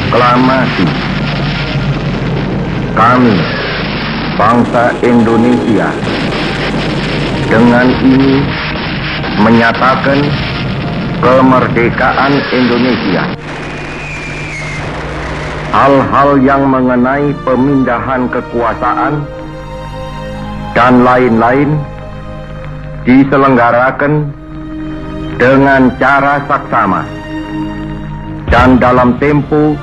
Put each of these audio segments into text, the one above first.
Proklamasi. Kami, bangsa Indonesia, dengan ini menyatakan kemerdekaan Indonesia. Hal-hal yang mengenai pemindahan kekuasaan dan lain-lain diselenggarakan dengan cara saksama dan dalam tempo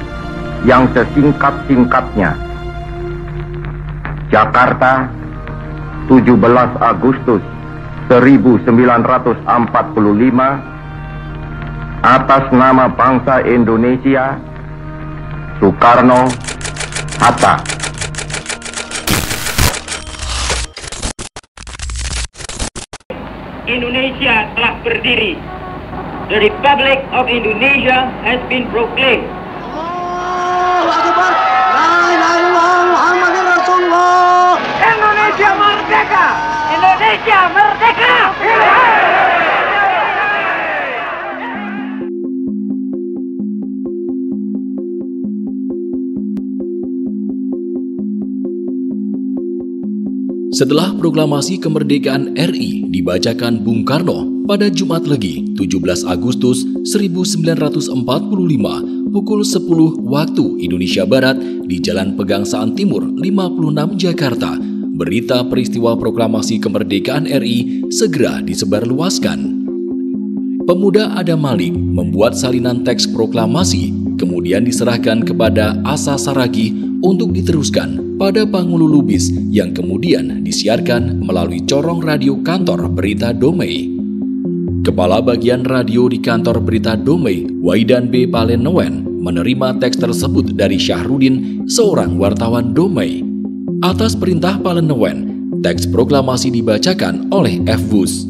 yang sesingkat-singkatnya. Jakarta, 17 Agustus 1945, atas nama bangsa Indonesia, Soekarno, Hatta. Indonesia telah berdiri. The Republic of Indonesia has been proclaimed. Allahu Akbar. La ilaha illallah Muhammadur Rasulullah. Indonesia merdeka. Indonesia merdeka. Setelah proklamasi kemerdekaan RI dibacakan Bung Karno pada Jumat Legi 17 Agustus 1945 pukul 10 waktu Indonesia Barat di Jalan Pegangsaan Timur 56 Jakarta, berita peristiwa proklamasi kemerdekaan RI segera disebarluaskan. Pemuda Adam Malik membuat salinan teks proklamasi, kemudian diserahkan kepada Asa Saragi untuk diteruskan pada Panghulu Lubis yang kemudian disiarkan melalui corong radio kantor Berita Domei. Kepala bagian radio di kantor Berita Domei, Waidan B. Palenowen, menerima teks tersebut dari Syahrudin, seorang wartawan Domei. Atas perintah Palenowen, teks proklamasi dibacakan oleh F. Wus.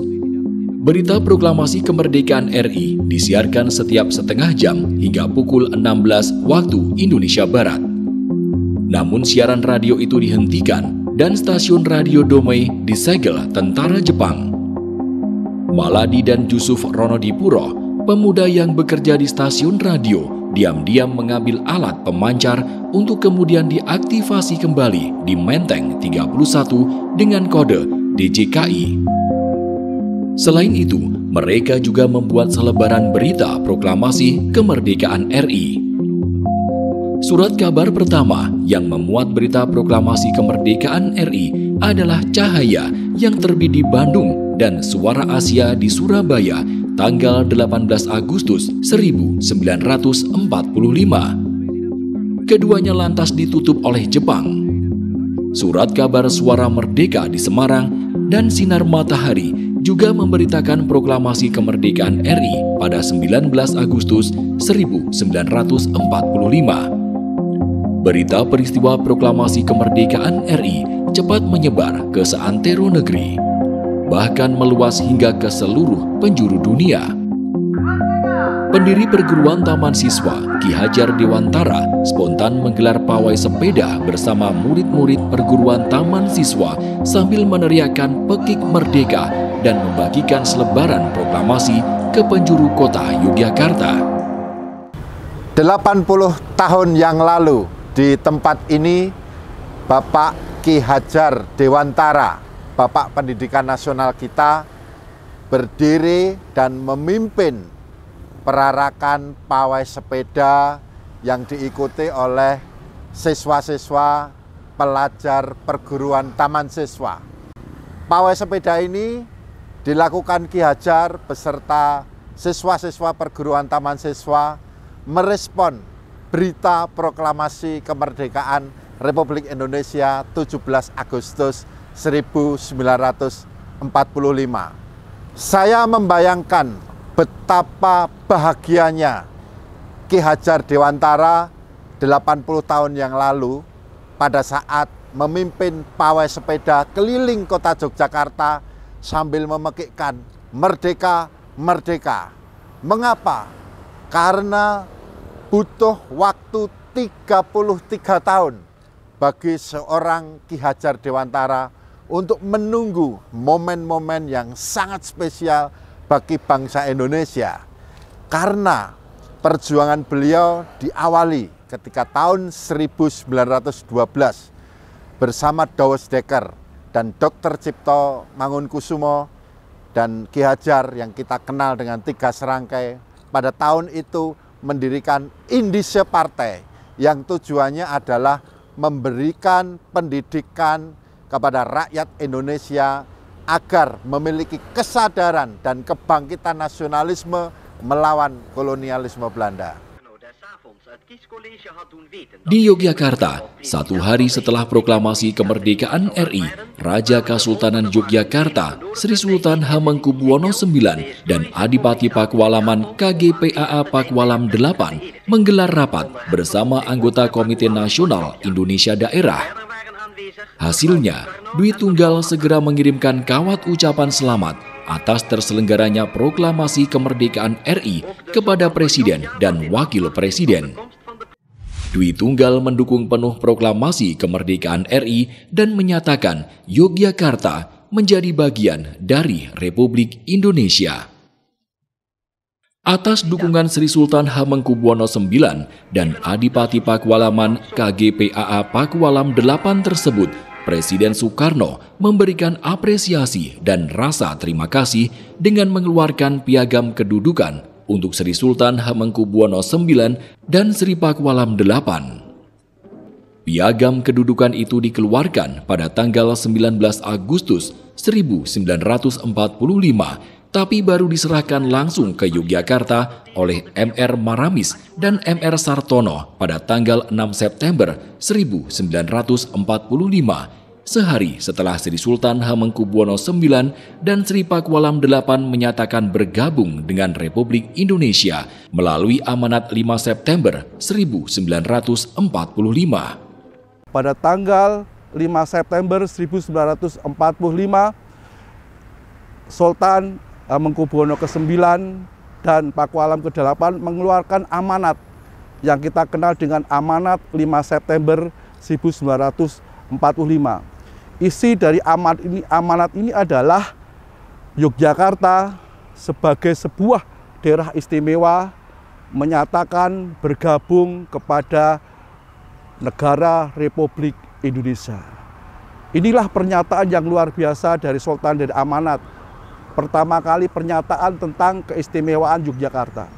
Berita proklamasi kemerdekaan RI disiarkan setiap setengah jam hingga pukul 16 waktu Indonesia Barat. Namun siaran radio itu dihentikan dan stasiun radio Domei disegel tentara Jepang. Maladi dan Yusuf Ronodipuro, pemuda yang bekerja di stasiun radio, diam-diam mengambil alat pemancar untuk kemudian diaktifasi kembali di Menteng 31 dengan kode DJKI. Selain itu, mereka juga membuat selebaran berita proklamasi kemerdekaan RI. Surat kabar pertama yang memuat berita proklamasi kemerdekaan RI adalah Cahaya yang terbit di Bandung dan Suara Asia di Surabaya tanggal 18 Agustus 1945. Keduanya lantas ditutup oleh Jepang. Surat kabar Suara Merdeka di Semarang dan Sinar Matahari juga memberitakan proklamasi kemerdekaan RI pada 19 Agustus 1945. Berita peristiwa proklamasi kemerdekaan RI cepat menyebar ke seantero negeri, bahkan meluas hingga ke seluruh penjuru dunia. Pendiri perguruan Taman Siswa, Ki Hajar Dewantara, spontan menggelar pawai sepeda bersama murid-murid perguruan Taman Siswa sambil meneriakkan Pekik Merdeka dan membagikan selebaran proklamasi ke penjuru kota Yogyakarta. 80 tahun yang lalu, di tempat ini, Bapak Ki Hajar Dewantara, Bapak Pendidikan Nasional kita, berdiri dan memimpin perarakan pawai sepeda yang diikuti oleh siswa-siswa pelajar perguruan Taman Siswa. Pawai sepeda ini dilakukan Ki Hajar beserta siswa-siswa perguruan Taman Siswa merespon berita proklamasi kemerdekaan Republik Indonesia 17 Agustus 1945. Saya membayangkan betapa bahagianya Ki Hajar Dewantara 80 tahun yang lalu pada saat memimpin pawai sepeda keliling kota Yogyakarta sambil memekikkan Merdeka, Merdeka. Mengapa? Karena butuh waktu 33 tahun bagi seorang Ki Hajar Dewantara untuk menunggu momen-momen yang sangat spesial bagi bangsa Indonesia. Karena perjuangan beliau diawali ketika tahun 1912 bersama Douwes Dekker dan Dr. Cipto Mangunkusumo dan Ki Hajar yang kita kenal dengan 3 serangkai, pada tahun itu mendirikan Indische Partai yang tujuannya adalah memberikan pendidikan kepada rakyat Indonesia agar memiliki kesadaran dan kebangkitan nasionalisme melawan kolonialisme Belanda. Di Yogyakarta, 1 hari setelah proklamasi kemerdekaan RI, Raja Kasultanan Yogyakarta, Sri Sultan Hamengkubuwono IX dan Adipati Pakualaman KGPAA Pakualam VIII menggelar rapat bersama anggota Komite Nasional Indonesia Daerah. Hasilnya, Dwi Tunggal segera mengirimkan kawat ucapan selamat atas terselenggaranya proklamasi kemerdekaan RI kepada Presiden dan Wakil Presiden. Dwi Tunggal mendukung penuh proklamasi kemerdekaan RI dan menyatakan Yogyakarta menjadi bagian dari Republik Indonesia. Atas dukungan Sri Sultan Hamengkubuwono IX dan Adipati Pakualaman KGPAA Pakualam VIII tersebut, Presiden Soekarno memberikan apresiasi dan rasa terima kasih dengan mengeluarkan piagam kedudukan untuk Sri Sultan Hamengkubuwono IX dan Sri Pakualam VIII. Piagam kedudukan itu dikeluarkan pada tanggal 19 Agustus 1945, tapi baru diserahkan langsung ke Yogyakarta oleh M.R. Maramis dan M.R. Sartono pada tanggal 6 September 1945, sehari setelah Sri Sultan Hamengkubuwono IX dan Sri Pakualam VIII menyatakan bergabung dengan Republik Indonesia melalui amanat 5 September 1945. Pada tanggal 5 September 1945, Sultan Hamengkubuwono ke-9 dan Pakualam ke-8 mengeluarkan amanat yang kita kenal dengan amanat 5 September 1945. Isi dari amanat ini adalah Yogyakarta sebagai sebuah daerah istimewa menyatakan bergabung kepada negara Republik Indonesia. Inilah pernyataan yang luar biasa dari Sultan dari amanat. Pertama kali pernyataan tentang keistimewaan Yogyakarta.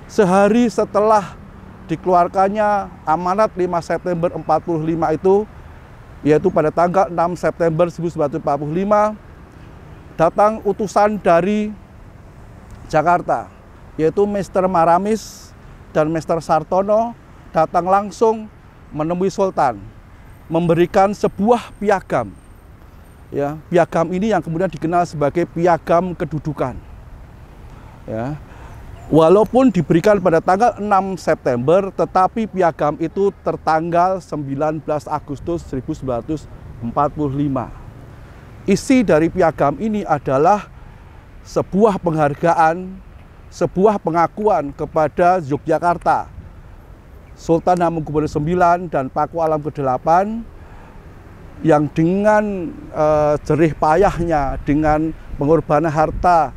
Sehari setelah dikeluarkannya amanat 5 September 1945 itu, yaitu pada tanggal 6 September 1945, datang utusan dari Jakarta, yaitu Mr. Maramis dan Mr. Sartono datang langsung menemui Sultan, memberikan sebuah piagam. Ya, piagam ini yang kemudian dikenal sebagai piagam kedudukan. Ya. Walaupun diberikan pada tanggal 6 September, tetapi piagam itu tertanggal 19 Agustus 1945. Isi dari piagam ini adalah sebuah penghargaan, sebuah pengakuan kepada Yogyakarta, Sultan Hamengkubuwono IX dan Pakualam ke-8 yang dengan jerih payahnya, dengan pengorbanan harta,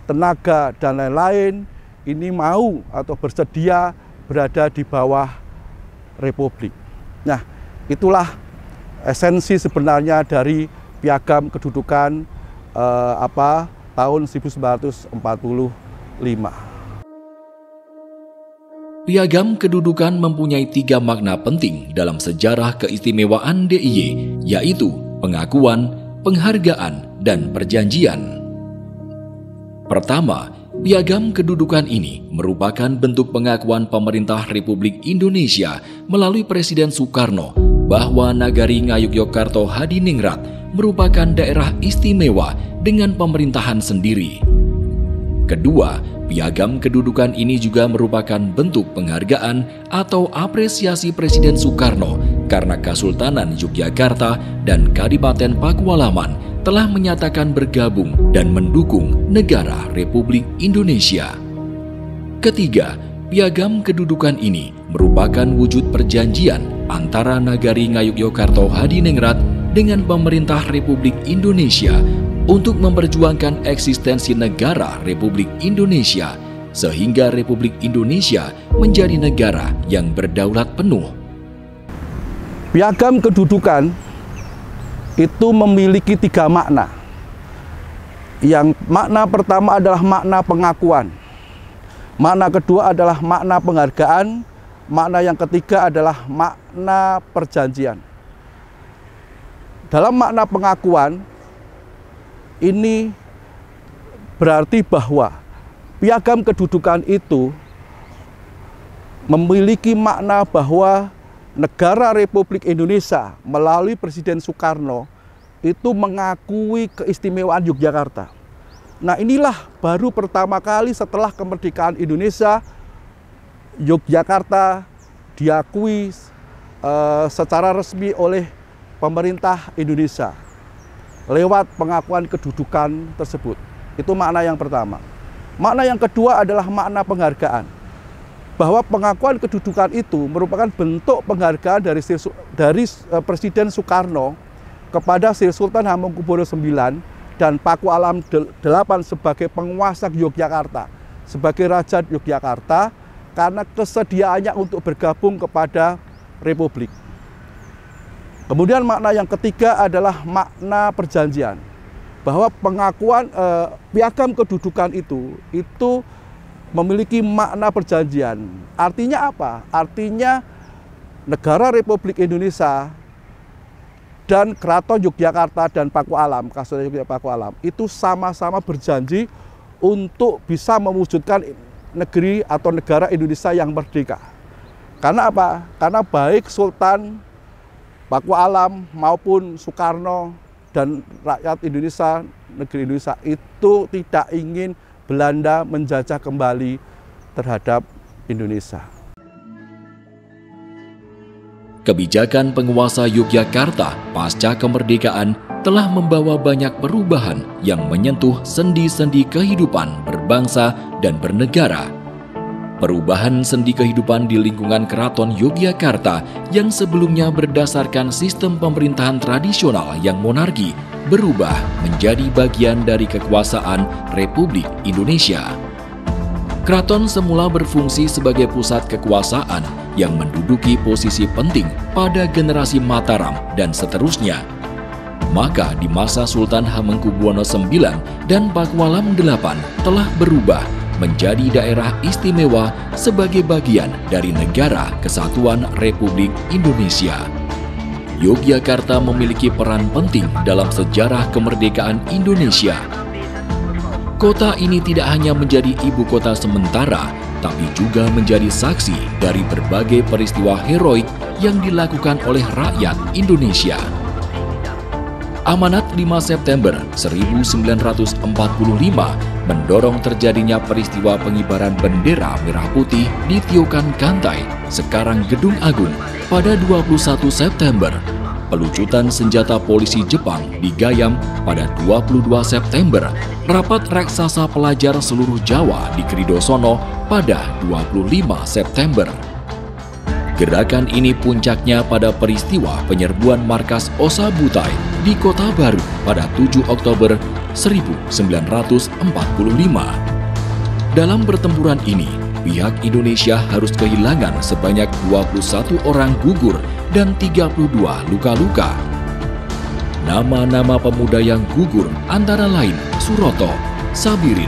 tenaga, dan lain-lain, ini mau atau bersedia berada di bawah Republik. Nah, itulah esensi sebenarnya dari piagam kedudukan tahun 1945. Piagam kedudukan mempunyai 3 makna penting dalam sejarah keistimewaan DIY, yaitu pengakuan, penghargaan, dan perjanjian. Pertama, piagam kedudukan ini merupakan bentuk pengakuan pemerintah Republik Indonesia melalui Presiden Soekarno bahwa Nagari Ngayogyakarta Hadiningrat merupakan daerah istimewa dengan pemerintahan sendiri. Kedua, piagam kedudukan ini juga merupakan bentuk penghargaan atau apresiasi Presiden Soekarno karena Kesultanan Yogyakarta dan Kadipaten Pakualaman telah menyatakan bergabung dan mendukung negara Republik Indonesia. Ketiga, piagam kedudukan ini merupakan wujud perjanjian antara Nagari Ngayogyakarta Hadiningrat dengan pemerintah Republik Indonesia untuk memperjuangkan eksistensi negara Republik Indonesia sehingga Republik Indonesia menjadi negara yang berdaulat penuh. Piagam kedudukan itu memiliki 3 makna. Yang makna pertama adalah makna pengakuan. Makna kedua adalah makna penghargaan. Makna yang ketiga adalah makna perjanjian. Dalam makna pengakuan, ini berarti bahwa piagam kedudukan itu memiliki makna bahwa negara Republik Indonesia melalui Presiden Soekarno itu mengakui keistimewaan Yogyakarta. Nah, inilah baru pertama kali setelah kemerdekaan Indonesia, Yogyakarta diakui secara resmi oleh pemerintah Indonesia lewat pengakuan kedudukan tersebut. Itu makna yang pertama. Makna yang kedua adalah makna penghargaan. Bahwa pengakuan kedudukan itu merupakan bentuk penghargaan dari Presiden Soekarno kepada Sri Sultan Hamengkubuwono IX dan Paku Alam VIII sebagai penguasa Yogyakarta, sebagai Raja Yogyakarta, karena kesediaannya untuk bergabung kepada Republik. Kemudian makna yang ketiga adalah makna perjanjian. Bahwa pengakuan piagam kedudukan itu memiliki makna perjanjian. Artinya apa? Artinya negara Republik Indonesia dan Keraton Yogyakarta dan Paku Alam, Kasunanan Yogyakarta Paku Alam, itu sama-sama berjanji untuk bisa mewujudkan negeri atau negara Indonesia yang merdeka. Karena apa? Karena baik Sultan Paku Alam maupun Soekarno dan rakyat Indonesia, negeri Indonesia itu tidak ingin Belanda menjajah kembali terhadap Indonesia. Kebijakan penguasa Yogyakarta pasca kemerdekaan telah membawa banyak perubahan yang menyentuh sendi-sendi kehidupan berbangsa dan bernegara. Perubahan sendi kehidupan di lingkungan Keraton Yogyakarta yang sebelumnya berdasarkan sistem pemerintahan tradisional yang monarki berubah menjadi bagian dari kekuasaan Republik Indonesia. Keraton semula berfungsi sebagai pusat kekuasaan yang menduduki posisi penting pada generasi Mataram dan seterusnya. Maka di masa Sultan Hamengkubuwono IX dan Paku Alam VIII telah berubah menjadi daerah istimewa sebagai bagian dari Negara Kesatuan Republik Indonesia. Yogyakarta memiliki peran penting dalam sejarah kemerdekaan Indonesia. Kota ini tidak hanya menjadi ibu kota sementara, tapi juga menjadi saksi dari berbagai peristiwa heroik yang dilakukan oleh rakyat Indonesia. Amanat 5 September 1945 mendorong terjadinya peristiwa pengibaran bendera merah putih di Tiokan Kantai, sekarang Gedung Agung, pada 21 September. Pelucutan senjata polisi Jepang di Gayam pada 22 September. Rapat raksasa pelajar seluruh Jawa di Kridosono pada 25 September. Gerakan ini puncaknya pada peristiwa penyerbuan markas Osabutai di Kota Baru pada 7 Oktober 1945. Dalam pertempuran ini, pihak Indonesia harus kehilangan sebanyak 21 orang gugur dan 32 luka-luka. Nama-nama pemuda yang gugur antara lain Suroto, Sabirin,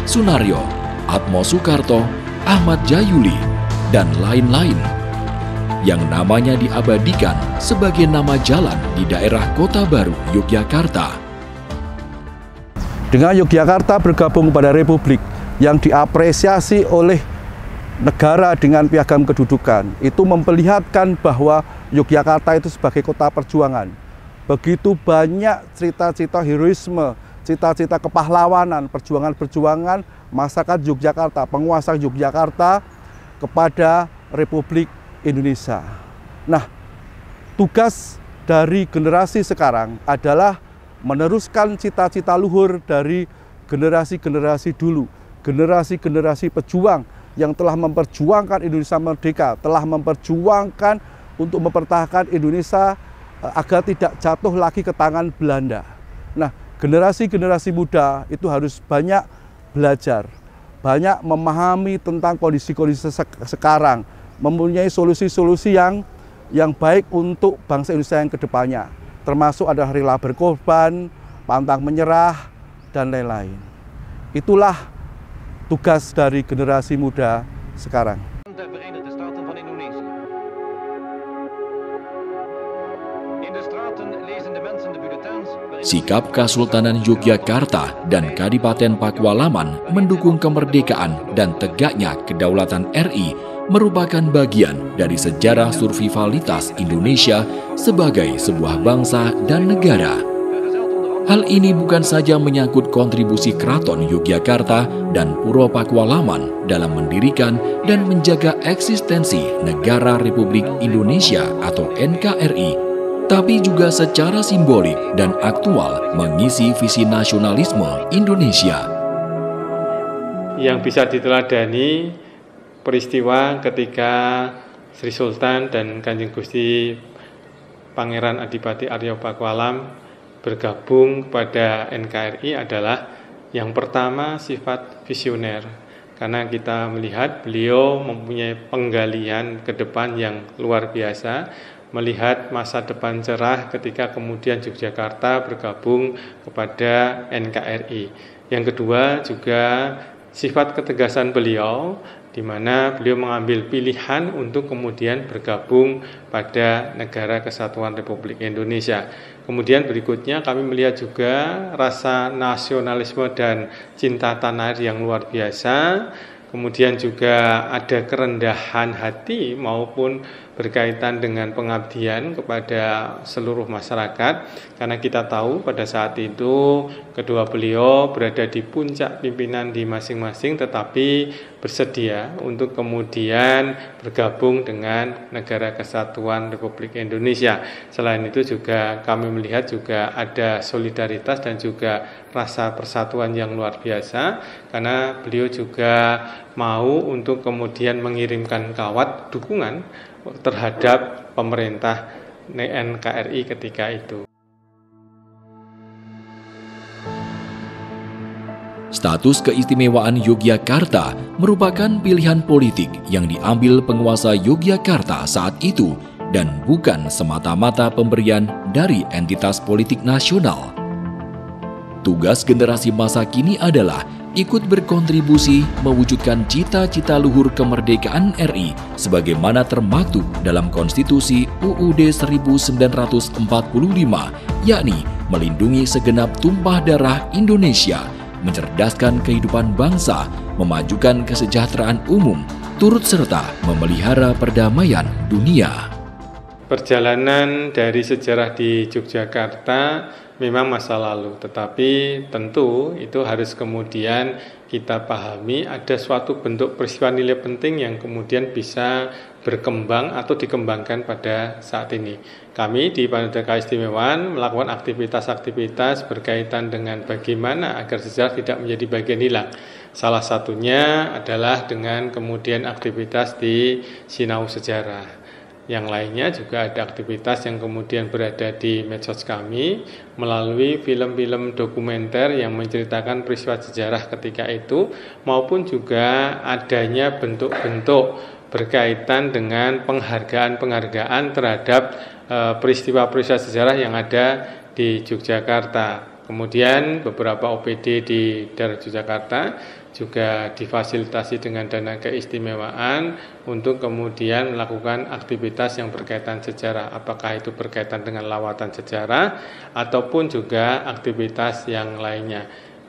Sunaryo, Atmo Soekarto, Ahmad Jayuli, dan lain-lain, yang namanya diabadikan sebagai nama jalan di daerah Kota Baru, Yogyakarta. Dengan Yogyakarta bergabung pada Republik yang diapresiasi oleh negara dengan piagam kedudukan, itu memperlihatkan bahwa Yogyakarta itu sebagai kota perjuangan. Begitu banyak cerita-cerita heroisme, cita-cita kepahlawanan, perjuangan-perjuangan masyarakat Yogyakarta, penguasa Yogyakarta kepada Republik Indonesia. Nah, tugas dari generasi sekarang adalah meneruskan cita-cita luhur dari generasi-generasi dulu, generasi-generasi pejuang yang telah memperjuangkan Indonesia merdeka, telah memperjuangkan untuk mempertahankan Indonesia agar tidak jatuh lagi ke tangan Belanda. Nah, generasi-generasi muda itu harus banyak belajar banyak memahami tentang kondisi-kondisi sekarang, mempunyai solusi-solusi yang baik untuk bangsa Indonesia yang kedepannya, termasuk adalah rela berkorban, pantang menyerah, dan lain-lain. Itulah tugas dari generasi muda sekarang. Sikap Kesultanan Yogyakarta dan Kadipaten Pakualaman mendukung kemerdekaan dan tegaknya kedaulatan RI merupakan bagian dari sejarah survivalitas Indonesia sebagai sebuah bangsa dan negara. Hal ini bukan saja menyangkut kontribusi Keraton Yogyakarta dan Puro Pakualaman dalam mendirikan dan menjaga eksistensi Negara Republik Indonesia atau NKRI, tapi juga secara simbolik dan aktual mengisi visi nasionalisme Indonesia. Yang bisa diteladani peristiwa ketika Sri Sultan dan Kanjeng Gusti Pangeran Adipati Arya Pakualam bergabung kepada NKRI adalah yang pertama sifat visioner. Karena kita melihat beliau mempunyai penggalian ke depan yang luar biasa, melihat masa depan cerah ketika kemudian Yogyakarta bergabung kepada NKRI. Yang kedua juga sifat ketegasan beliau, di mana beliau mengambil pilihan untuk kemudian bergabung pada Negara Kesatuan Republik Indonesia. Kemudian berikutnya kami melihat juga rasa nasionalisme dan cinta tanah air yang luar biasa. Kemudian juga ada kerendahan hati maupun berkaitan dengan pengabdian kepada seluruh masyarakat. Karena kita tahu pada saat itu kedua beliau berada di puncak pimpinan di masing-masing, tetapi bersedia untuk kemudian bergabung dengan Negara Kesatuan Republik Indonesia. Selain itu juga kami melihat juga ada solidaritas dan juga rasa persatuan yang luar biasa, karena beliau juga mau untuk kemudian mengirimkan kawat dukungan terhadap pemerintah NKRI ketika itu. Status keistimewaan Yogyakarta merupakan pilihan politik yang diambil penguasa Yogyakarta saat itu dan bukan semata-mata pemberian dari entitas politik nasional. Tugas generasi masa kini adalah ikut berkontribusi mewujudkan cita-cita luhur kemerdekaan RI sebagaimana termaktub dalam Konstitusi UUD 1945, yakni melindungi segenap tumpah darah Indonesia, mencerdaskan kehidupan bangsa, memajukan kesejahteraan umum, turut serta memelihara perdamaian dunia. Perjalanan dari sejarah di Yogyakarta memang masa lalu, tetapi tentu itu harus kemudian kita pahami ada suatu bentuk peristiwa nilai penting yang kemudian bisa berkembang atau dikembangkan pada saat ini. Kami di Panitia Keistimewaan melakukan aktivitas-aktivitas berkaitan dengan bagaimana agar sejarah tidak menjadi bagian hilang. Salah satunya adalah dengan kemudian aktivitas di Sinau Sejarah. Yang lainnya juga ada aktivitas yang kemudian berada di medsos kami melalui film-film dokumenter yang menceritakan peristiwa sejarah ketika itu, maupun juga adanya bentuk-bentuk berkaitan dengan penghargaan-penghargaan terhadap peristiwa-peristiwa sejarah yang ada di Yogyakarta. Kemudian beberapa OPD di daerah Yogyakarta juga difasilitasi dengan dana keistimewaan untuk kemudian melakukan aktivitas yang berkaitan sejarah, apakah itu berkaitan dengan lawatan sejarah ataupun juga aktivitas yang lainnya.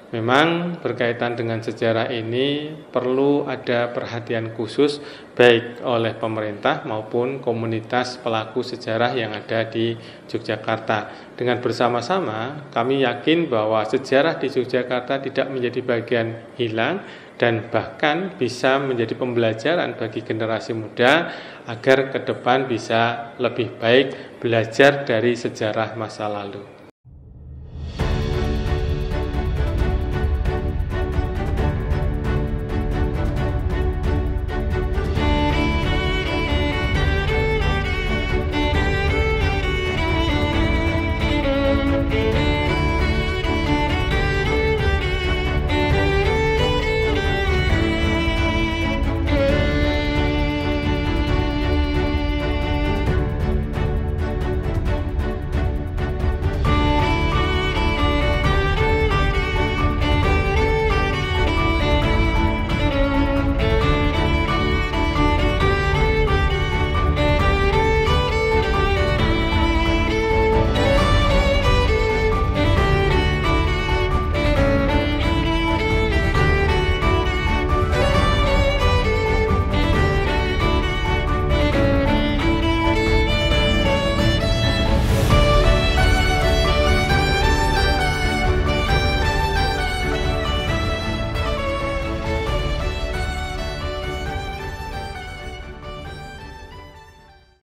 Memang berkaitan dengan sejarah ini perlu ada perhatian khusus baik oleh pemerintah maupun komunitas pelaku sejarah yang ada di Yogyakarta. Dengan bersama-sama kami yakin bahwa sejarah di Yogyakarta tidak menjadi bagian hilang dan bahkan bisa menjadi pembelajaran bagi generasi muda agar ke depan bisa lebih baik belajar dari sejarah masa lalu.